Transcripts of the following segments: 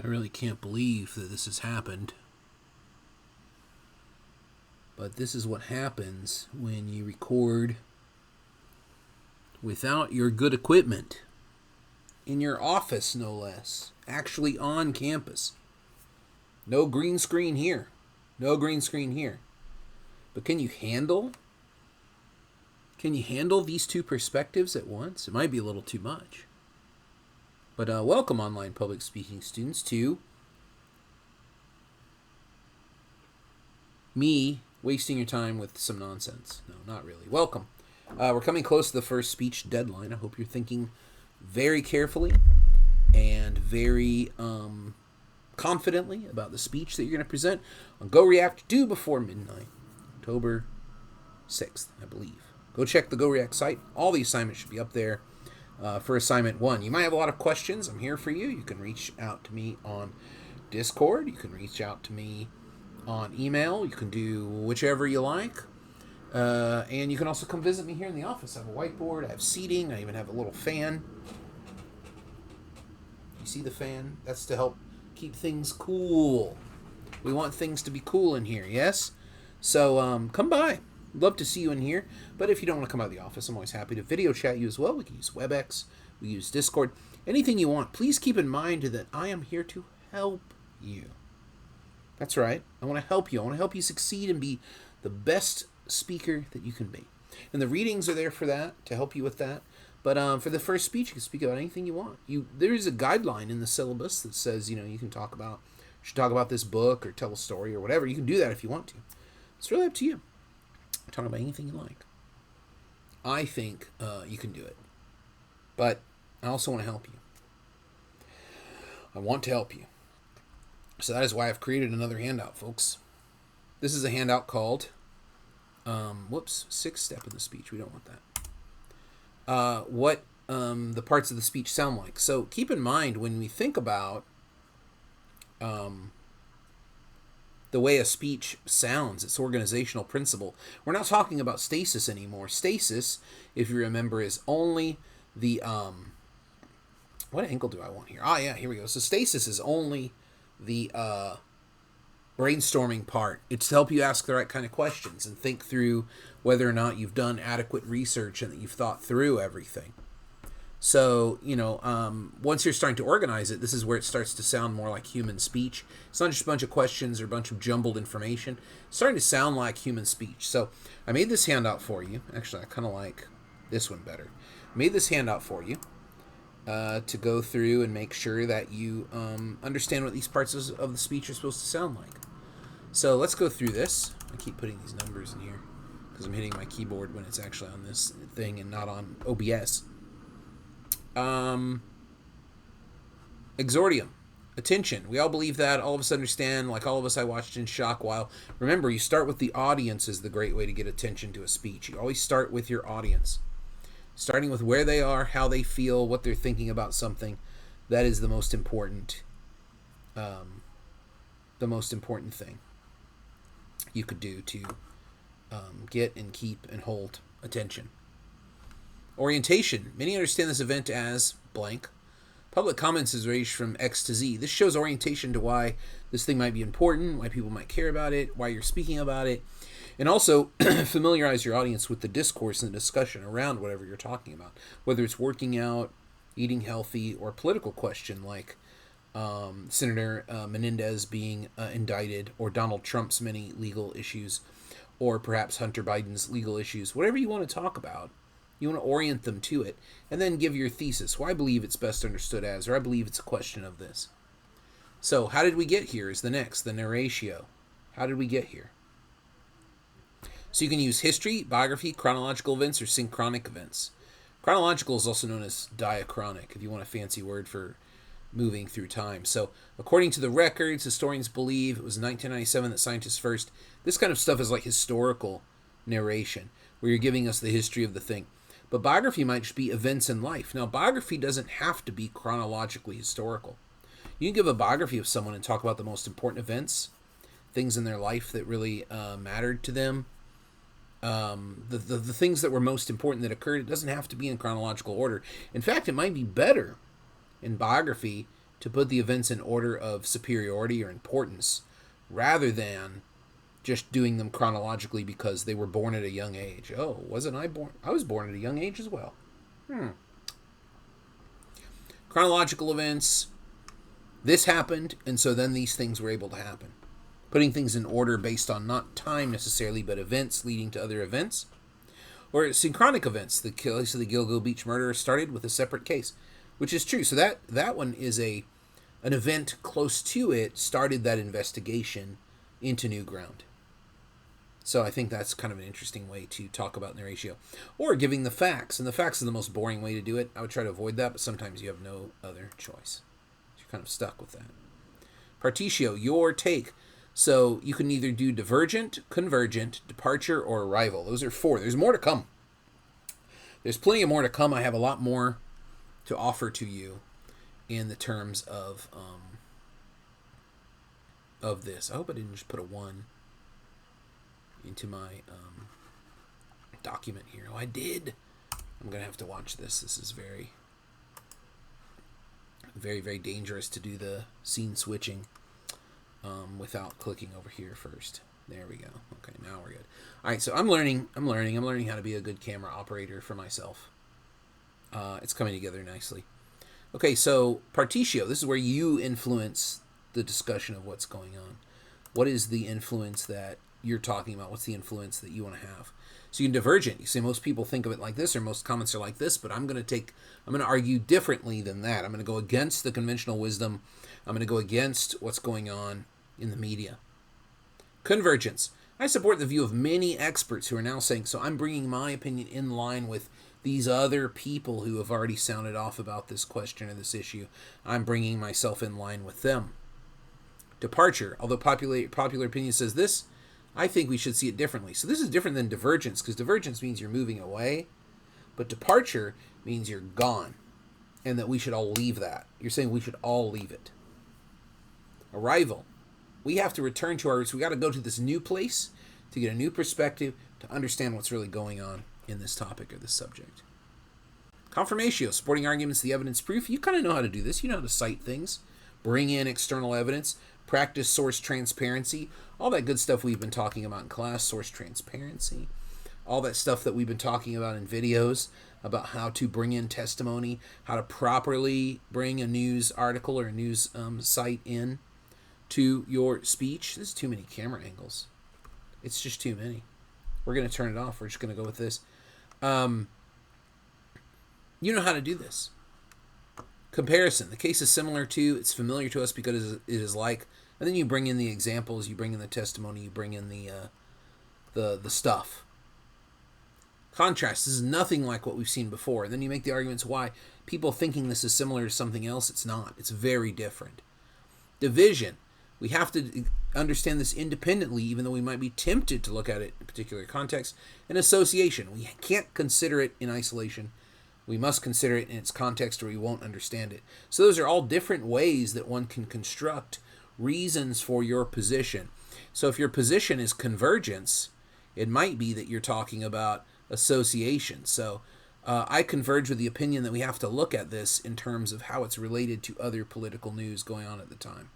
I really can't believe that this has happened. But this is what happens when you record without your good equipment. In your office, no less. Actually on campus. No green screen here. No green screen here. But can you handle these two perspectives at once? It might be a little too much. But welcome, online public speaking students, to me wasting your time with some nonsense. No, not really. Welcome. We're coming close to the first speech deadline. I hope you're thinking very carefully and very confidently about the speech that you're going to present on Go React due before midnight, October 6th, I believe. Go check the Go React site. All the assignments should be up there for assignment 1. You might have a lot of questions. I'm here for you. You can reach out to me on Discord. You can reach out to me on email. You can do whichever you like. And you can also come visit me here in the office. I have a whiteboard. I have seating. I even have a little fan. You see the fan? That's to help keep things cool. We want things to be cool in here, yes? So come by. Love to see you in here. But if you don't want to come out of the office, I'm always happy to video chat you as well. We can use WebEx. We use Discord. Anything you want. Please keep in mind that I am here to help you. That's right. I want to help you. I want to help you succeed and be the best speaker that you can be. And the readings are there for that, to help you with that. But for the first speech, you can speak about anything you want. There is a guideline in the syllabus that says, you should talk about this book or tell a story or whatever. You can do that if you want to. It's really up to you. Talk about anything you like. I think you can do it. But I also want to help you. I want to help you. So that is why I've created another handout, folks. This is a handout called, sixth step of the speech. We don't want that. What the parts of the speech sound like. So keep in mind when we think about the way a speech sounds, its organizational principle, we're not talking about stasis anymore. Stasis, if you remember, is only the, what angle do I want here? Here we go. So stasis is only the brainstorming part. It's to help you ask the right kind of questions and think through whether or not you've done adequate research and that you've thought through everything. So, once you're starting to organize it, this is where it starts to sound more like human speech. It's not just a bunch of questions or a bunch of jumbled information. It's starting to sound like human speech. So I made this handout for you. Actually, I kind of like this one better. I made this handout for you to go through and make sure that you understand what these parts of the speech are supposed to sound like. So let's go through this. I keep putting these numbers in here because I'm hitting my keyboard when it's actually on this thing and not on OBS. Exordium. Attention. We all believe that. All of us understand. Like all of us, I watched in shock while. Remember, you start with the audience is the great way to get attention to a speech. You always start with your audience. Starting with where they are, how they feel, what they're thinking about something. That is the most important thing you could do to get and keep and hold attention. Orientation. Many understand this event as blank. Public comments is ranged from X to Z. This shows orientation to why this thing might be important, why people might care about it, why you're speaking about it, and also familiarize your audience with the discourse and the discussion around whatever you're talking about, whether it's working out, eating healthy, or a political question like Senator Menendez being indicted, or Donald Trump's many legal issues, or perhaps Hunter Biden's legal issues. Whatever you want to talk about, you want to orient them to it, and then give your thesis. Well, I believe it's best understood as, or I believe it's a question of this. So, how did we get here is the next, the narratio. How did we get here? So you can use history, biography, chronological events, or synchronic events. Chronological is also known as diachronic, if you want a fancy word for moving through time. So, according to the records, historians believe it was in 1997 that scientists first. This kind of stuff is like historical narration, where you're giving us the history of the thing. But biography might just be events in life. Now, biography doesn't have to be chronologically historical. You can give a biography of someone and talk about the most important events, things in their life that really mattered to them, the things that were most important that occurred. It doesn't have to be in chronological order. In fact, it might be better in biography to put the events in order of superiority or importance rather than just doing them chronologically because they were born at a young age. Oh, wasn't I born? I was born at a young age as well. Chronological events. This happened, and so then these things were able to happen. Putting things in order based on not time necessarily, but events leading to other events. Or synchronic events. The case of the Gilgo Beach murder started with a separate case, which is true. So that one is an event close to it started that investigation into new ground. So I think that's kind of an interesting way to talk about narratio. Or giving the facts. And the facts are the most boring way to do it. I would try to avoid that, but sometimes you have no other choice. You're kind of stuck with that. Partitio, your take. So you can either do divergent, convergent, departure, or arrival. Those are 4. There's more to come. There's plenty of more to come. I have a lot more to offer to you in the terms of this. I hope I didn't just put a 1 into my document here. Oh, I did. I'm going to have to watch this. This is very, very, very dangerous to do the scene switching without clicking over here first. There we go. Okay, now we're good. All right, so I'm learning how to be a good camera operator for myself. It's coming together nicely. Okay, so partitio, this is where you influence the discussion of what's going on. What is the influence that you're talking about? What's the influence that you want to have? So you can divergent. You say most people think of it like this, or most comments are like this, but I'm going to argue differently than that. I'm going to go against the conventional wisdom. I'm going to go against what's going on in the media. Convergence. I support the view of many experts who are now saying, so I'm bringing my opinion in line with these other people who have already sounded off about this question or this issue. I'm bringing myself in line with them. Departure. Although popular opinion says this, I think we should see it differently. So this is different than divergence, because divergence means you're moving away, but departure means you're gone, and that we should all leave that. You're saying we should all leave it. Arrival. We have to return to our roots. We got to go to this new place to get a new perspective, to understand what's really going on in this topic or this subject. Confirmatio, supporting arguments, the evidence proof. You kind of know how to do this. You know how to cite things, bring in external evidence, practice source transparency, all that good stuff we've been talking about in class, source transparency, all that stuff that we've been talking about in videos about how to bring in testimony, how to properly bring a news article or a news site in to your speech. There's too many camera angles. It's just too many. We're going to turn it off. We're just going to go with this. You know how to do this. Comparison. The case is similar to, it's familiar to us because it is like, and then you bring in the examples, you bring in the testimony, you bring in the stuff. Contrast. This is nothing like what we've seen before. And then you make the arguments why people thinking this is similar to something else. It's not. It's very different. Division. We have to understand this independently, even though we might be tempted to look at it in a particular context. And association. We can't consider it in isolation. We must consider it in its context or we won't understand it. So those are all different ways that one can construct reasons for your position. So if your position is convergence, it might be that you're talking about association. So I converge with the opinion that we have to look at this in terms of how it's related to other political news going on at the time.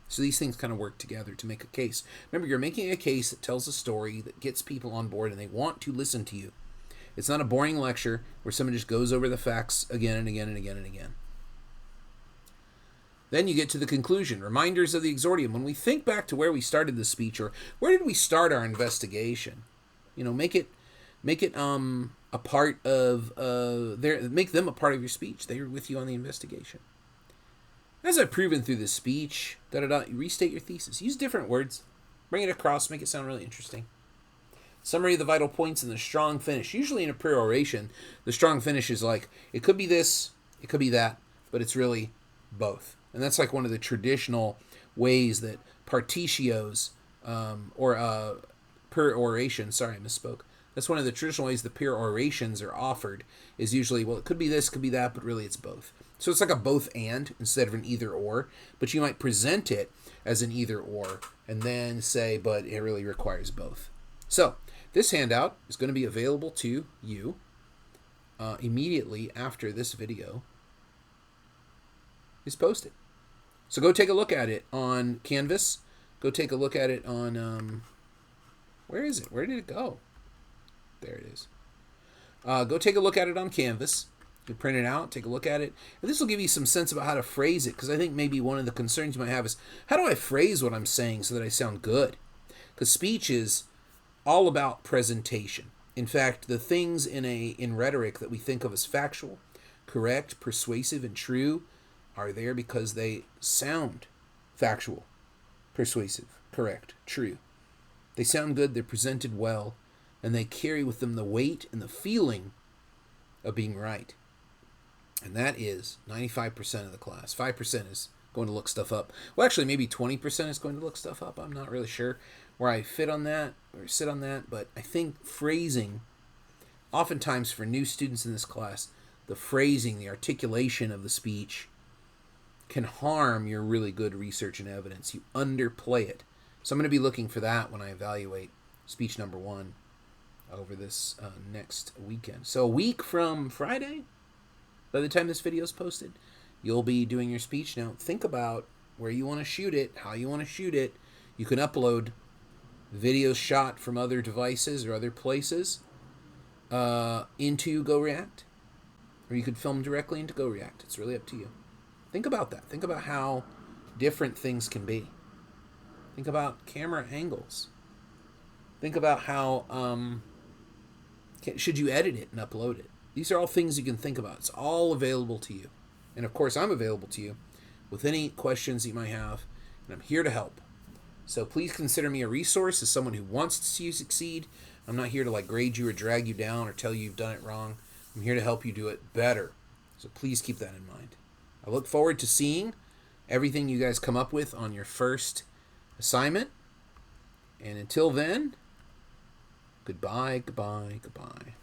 So these things kind of work together to make a case. Remember, you're making a case that tells a story that gets people on board and they want to listen to you. It's not a boring lecture where someone just goes over the facts again and again and again and again. Then you get to the conclusion, reminders of the exordium. When we think back to where we started the speech, or where did we start our investigation, make it a part of make them a part of your speech. They are with you on the investigation. As I've proven through this speech, restate your thesis. Use different words, bring it across, make it sound really interesting. Summary of the vital points and the strong finish. Usually in a peroration, the strong finish is like, it could be this, it could be that, but it's really both. And that's like one of the traditional ways that partitios, peroration, sorry, I misspoke. That's one of the traditional ways the perorations are offered, is usually, well, it could be this, could be that, but really it's both. So it's like a both and instead of an either or, but you might present it as an either or and then say, but it really requires both. So this handout is going to be available to you immediately after this video is posted. So go take a look at it on Canvas. Go take a look at it on, where is it? Where did it go? There it is. Go take a look at it on Canvas. You print it out, take a look at it. And this will give you some sense about how to phrase it, because I think maybe one of the concerns you might have is, how do I phrase what I'm saying so that I sound good? Because speech is all about presentation. In fact, the things in rhetoric that we think of as factual, correct, persuasive, and true are there because they sound factual, persuasive, correct, true. They sound good, they're presented well, and they carry with them the weight and the feeling of being right. And that is 95% of the class. 5% is going to look stuff up. Well, actually, maybe 20% is going to look stuff up. I'm not really sure where I fit on that or sit on that, but I think phrasing, oftentimes for new students in this class, the phrasing, the articulation of the speech can harm your really good research and evidence. You underplay it. So I'm going to be looking for that when I evaluate speech number 1 over this next weekend. So a week from Friday, by the time this video is posted, you'll be doing your speech. Now, think about where you want to shoot it, how you want to shoot it. You can upload videos shot from other devices or other places into GoReact, or you could film directly into GoReact. It's really up to you. Think about that. Think about how different things can be. Think about camera angles. Think about how, should you edit it and upload it? These are all things you can think about. It's all available to you. And of course, I'm available to you with any questions you might have, and I'm here to help. So please consider me a resource as someone who wants to see you succeed. I'm not here to grade you or drag you down or tell you you've done it wrong. I'm here to help you do it better. So please keep that in mind. I look forward to seeing everything you guys come up with on your first assignment. And until then, goodbye, goodbye, goodbye.